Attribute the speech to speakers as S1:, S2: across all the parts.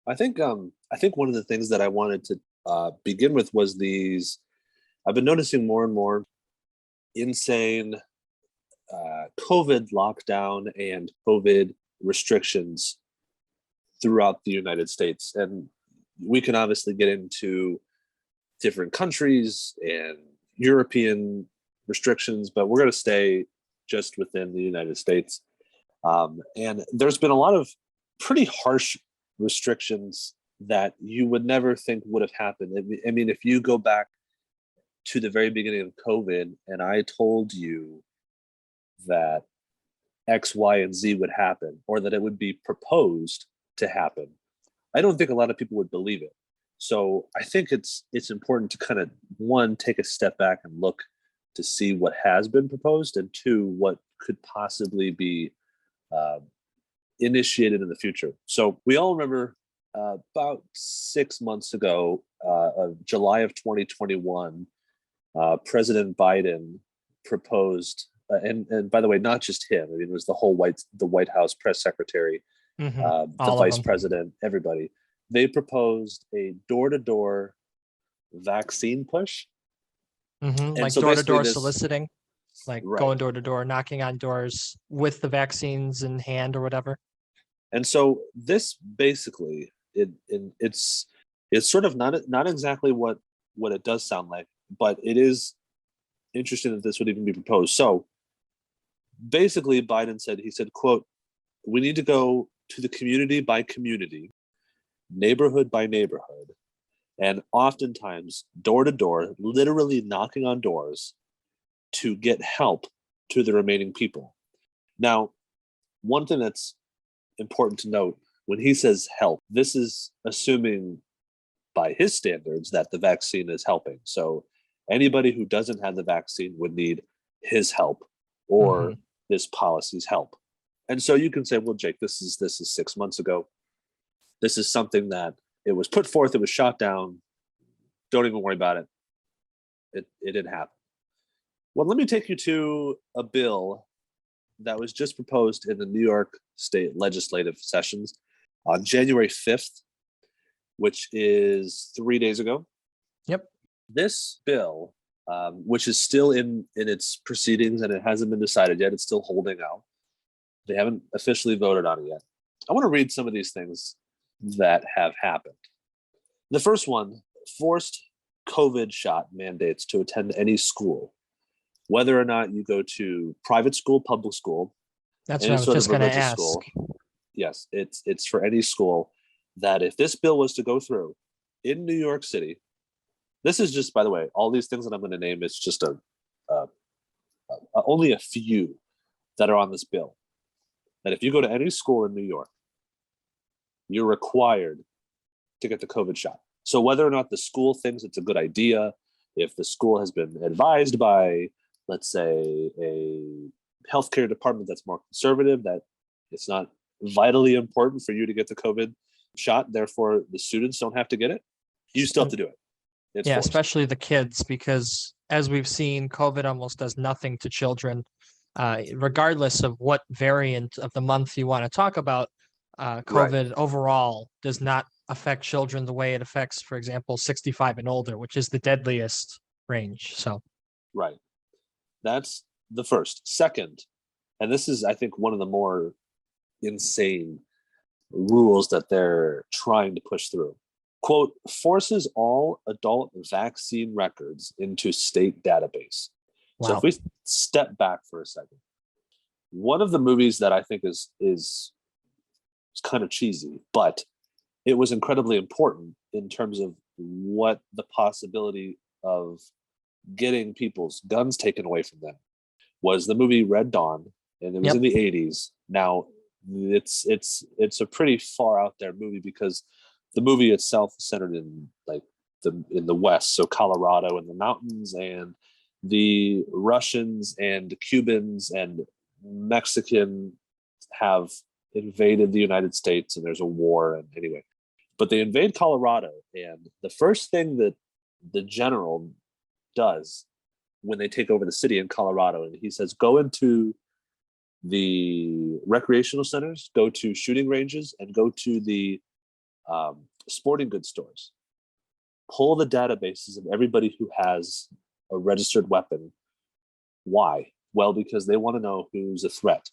S1: I think one of the things that I wanted to begin with was these. I've been noticing more and more insane COVID lockdown and COVID restrictions throughout the United States, and we can obviously get into different countries and European restrictions, but we're going to stay just within the United States. And there's been a lot of pretty harsh restrictions that you would never think would have happened. I mean, if you go back to the very beginning of COVID and I told you that X, Y, and Z would happen, or that it would be proposed to happen, I don't think a lot of people would believe it. So I think it's important to kind of, one, take a step back and look to see what has been proposed, and two, what could possibly be initiated in the future. So we all remember about 6 months ago, July of 2021, President Biden proposed, and by the way, not just him. I mean, it was the White House press secretary, the vice president, everybody. They proposed a door-to-door vaccine push.
S2: Like
S1: so
S2: door-to-door soliciting, like
S1: right,
S2: going door-to-door, knocking on doors with the vaccines in hand or whatever.
S1: And so this basically, it's sort of not exactly what it does sound like, but it is interesting that this would even be proposed. So basically, Biden said, quote, "We need to go to the community by community, neighborhood by neighborhood, and oftentimes door to door, literally knocking on doors to get help to the remaining people." Now, one thing that's important to note, when he says help, this is assuming by his standards that the vaccine is helping. So anybody who doesn't have the vaccine would need his help or this policy's help. And so you can say, well, Jake, this is 6 months ago. This is something that it was put forth, it was shot down. Don't even worry about it. It didn't happen. Well, let me take you to a bill that was just proposed in the New York State legislative sessions on January 5th, which is 3 days ago.
S2: Yep.
S1: This bill, which is still in its proceedings and it hasn't been decided yet, it's still holding out. They haven't officially voted on it yet. I want to read some of these things that have happened. The first one, forced COVID shot mandates to attend any school, whether or not you go to private school, public school.
S2: That's what I was just going to ask.
S1: School. Yes, it's for any school, that if this bill was to go through in New York City, this is just, by the way, all these things that I'm going to name, it's just only a few that are on this bill. That if you go to any school in New York, you're required to get the COVID shot. So whether or not the school thinks it's a good idea, if the school has been advised by, let's say, a healthcare department that's more conservative, that it's not vitally important for you to get the COVID shot, therefore the students don't have to get it, you still have to do it. It's forced.
S2: Especially the kids, because as we've seen, COVID almost does nothing to children. Regardless of what variant of the month you want to talk about, COVID overall does not affect children the way it affects, for example, 65 and older, which is the deadliest range. So,
S1: right. That's the first. Second, and this is, I think, one of the more insane rules that they're trying to push through. Quote, forces all adult vaccine records into state database. Wow. So if we step back for a second, one of the movies that I think is kind of cheesy, but it was incredibly important in terms of what the possibility of getting people's guns taken away from them was the movie Red Dawn, and it was in the 80s. Now it's a pretty far out there movie because the movie itself is centered in in the West, so Colorado and the mountains, and the Russians and Cubans and Mexican have invaded the United States, and there's a war. And anyway, but they invade Colorado, and the first thing that the general does when they take over the city in Colorado, and he says, go into the recreational centers, go to shooting ranges, and go to the sporting goods stores. Pull the databases of everybody who has a registered weapon. Why? Well, because they want to know who's a threat,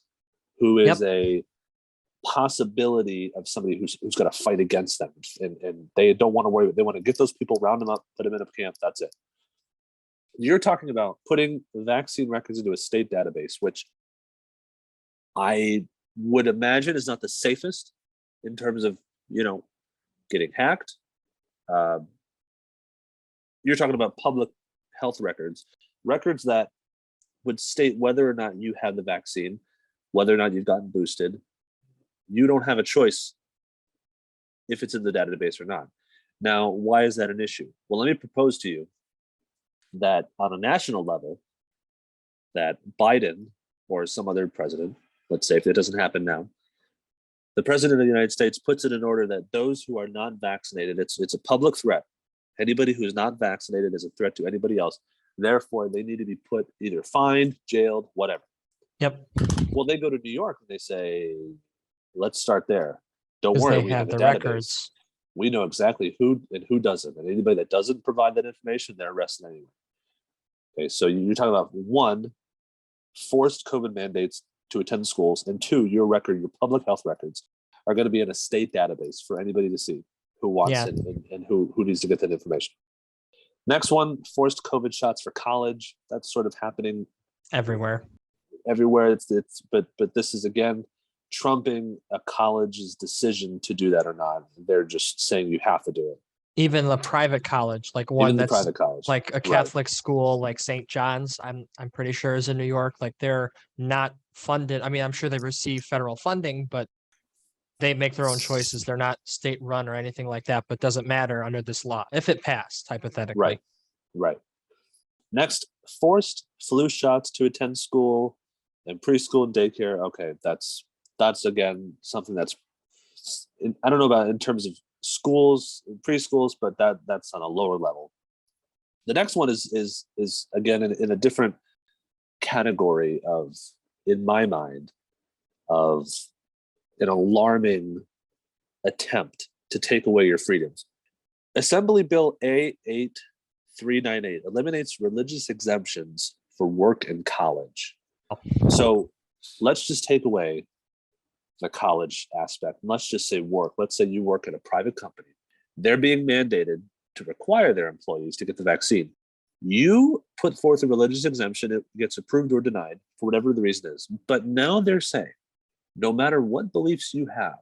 S1: who is a possibility of somebody who's going to fight against them, and they don't want to worry. They want to get those people, round them up, put them in a camp. That's it. You're talking about putting vaccine records into a state database, which I would imagine is not the safest in terms of, getting hacked. You're talking about public health records that would state whether or not you have the vaccine, whether or not you've gotten boosted. You don't have a choice if it's in the database or not. Now, why is that an issue? Well, let me propose to you that on a national level, that Biden or some other president, let's say if it doesn't happen now, the president of the United States puts it in order that those who are not vaccinated, it's a public threat. Anybody who's not vaccinated is a threat to anybody else. Therefore, they need to be put either fined, jailed, whatever.
S2: Yep.
S1: Well, they go to New York and they say, let's start there. Don't worry, we
S2: have
S1: have
S2: the
S1: a database.
S2: records.
S1: We know exactly who and who doesn't. And anybody that doesn't provide that information, they're arrested anyway. Okay, so you're talking about 1, forced COVID mandates to attend schools, and 2, your public health records are going to be in a state database for anybody to see who wants it and who needs to get that information. Next one, forced COVID shots for college. That's sort of happening
S2: everywhere.
S1: But this is again trumping a college's decision to do that or not. They're just saying you have to do it.
S2: Even the private college, like one that's
S1: private college,
S2: like a Catholic school, like St. John's, I'm pretty sure is in New York. Like they're not funded. I mean, I'm sure they receive federal funding, but they make their own choices. They're not state run or anything like that, but doesn't matter under this law if it passed, hypothetically.
S1: Right. Next, forced flu shots to attend school and preschool and daycare. Okay, that's again something that's, I don't know about in terms of schools, preschools, but that's on a lower level. The next one is again in a different category of, in my mind, of an alarming attempt to take away your freedoms. Assembly Bill A8398 eliminates religious exemptions for work and college. So let's just take away the college aspect. Let's just say work. Let's say you work at a private company. They're being mandated to require their employees to get the vaccine. You put forth a religious exemption, it gets approved or denied for whatever the reason is. But now they're saying, no matter what beliefs you have,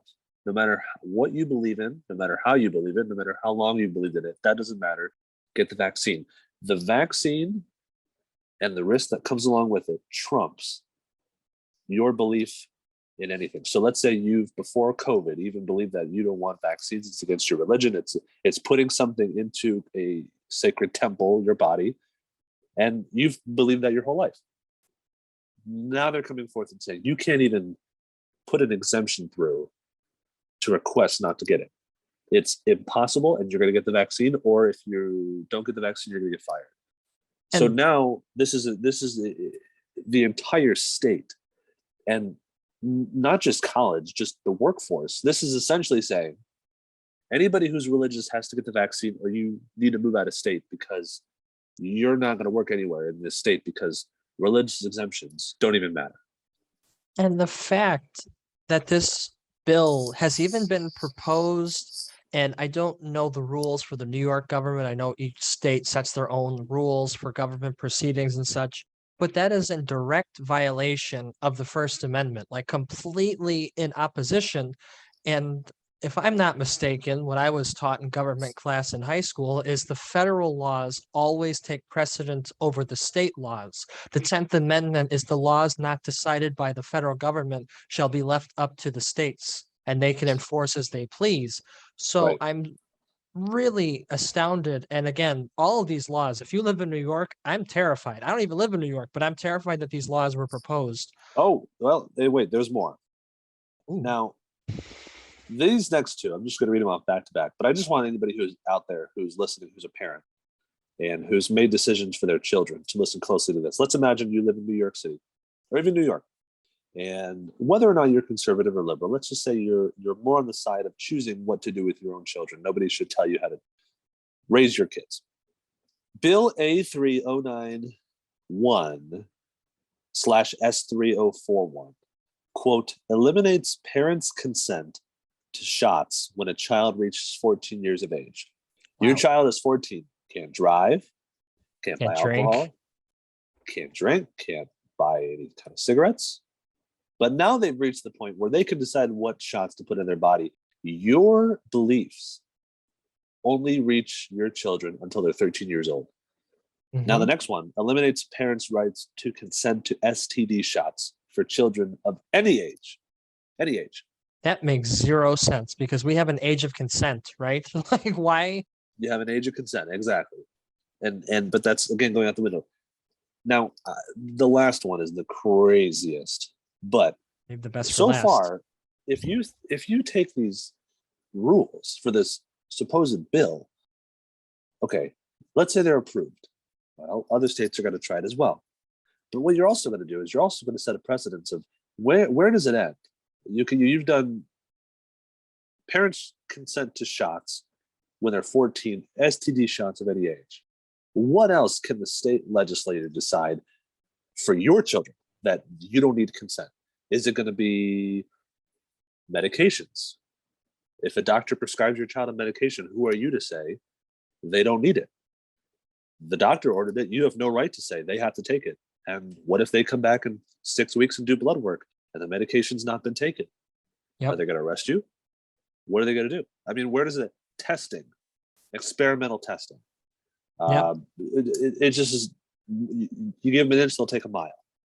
S1: no matter what you believe in, no matter how you believe it, no matter how long you believed in it, that doesn't matter. Get the vaccine. The vaccine and the risk that comes along with it trumps your belief in anything. So let's say you've, before COVID, even believed that you don't want vaccines. It's against your religion. It's putting something into a sacred temple, your body, and you've believed that your whole life. Now they're coming forth and saying you can't even put an exemption through to request not to get it. It's impossible, and you're going to get the vaccine, or if you don't get the vaccine, you're going to get fired. So now this is the entire state, and not just college, just the workforce. This is essentially saying anybody who's religious has to get the vaccine, or you need to move out of state because you're not going to work anywhere in this state because religious exemptions don't even matter.
S2: And the fact that this bill has even been proposed, and I don't know the rules for the New York government. I know each state sets their own rules for government proceedings and such, but that is in direct violation of the First Amendment, like completely in opposition. And if I'm not mistaken, what I was taught in government class in high school is the federal laws always take precedence over the state laws. The 10th Amendment is the laws not decided by the federal government shall be left up to the states, and they can enforce as they please. So
S1: Right.
S2: I'm really astounded. And again, all of these laws, if you live in New York, I'm terrified. I don't even live in New York, but I'm terrified that these laws were proposed.
S1: Oh, well, wait, there's more.
S2: Ooh.
S1: Now, these next two, I'm just going to read them off back to back, but I just want anybody who's out there, who's listening, who's a parent, and who's made decisions for their children to listen closely to this. Let's imagine you live in New York City, or even New York, And whether or not you're conservative or liberal, let's just say you're more on the side of choosing what to do with your own children. Nobody should tell you how to raise your kids. Bill A3091/S3041, quote, eliminates parents' consent to shots when a child reaches 14 years of age. Wow. Your child is 14, can't drive, can't buy alcohol, can't drink, can't buy any kind of cigarettes. But now they've reached the point where they can decide what shots to put in their body. Your beliefs only reach your children until they're 13 years old. Mm-hmm. Now, the next one eliminates parents' rights to consent to STD shots for children of any age. Any age.
S2: That makes zero sense because we have an age of consent, right? Like, why?
S1: You have an age of consent, exactly. But that's, again, going out the window. Now, the last one is the craziest. But
S2: the best
S1: so far, if you take these rules for this supposed bill, okay, let's say they're approved. Well, other states are going to try it as well. But what you're also going to do is you're also going to set a precedence of where does it end? You've done parents consent to shots when they're 14, STD shots of any age. What else can the state legislature decide for your children that you don't need consent? Is it going to be medications? If a doctor prescribes your child a medication, who are you to say they don't need it? The doctor ordered it. You have no right to say they have to take it. And what if they come back in 6 weeks and do blood work and the medication's not been taken? Yep. Are they going to arrest you? What are they going to do? I mean, where does it? Testing, experimental testing. Yep. It just is, you give them an inch, they'll take a mile.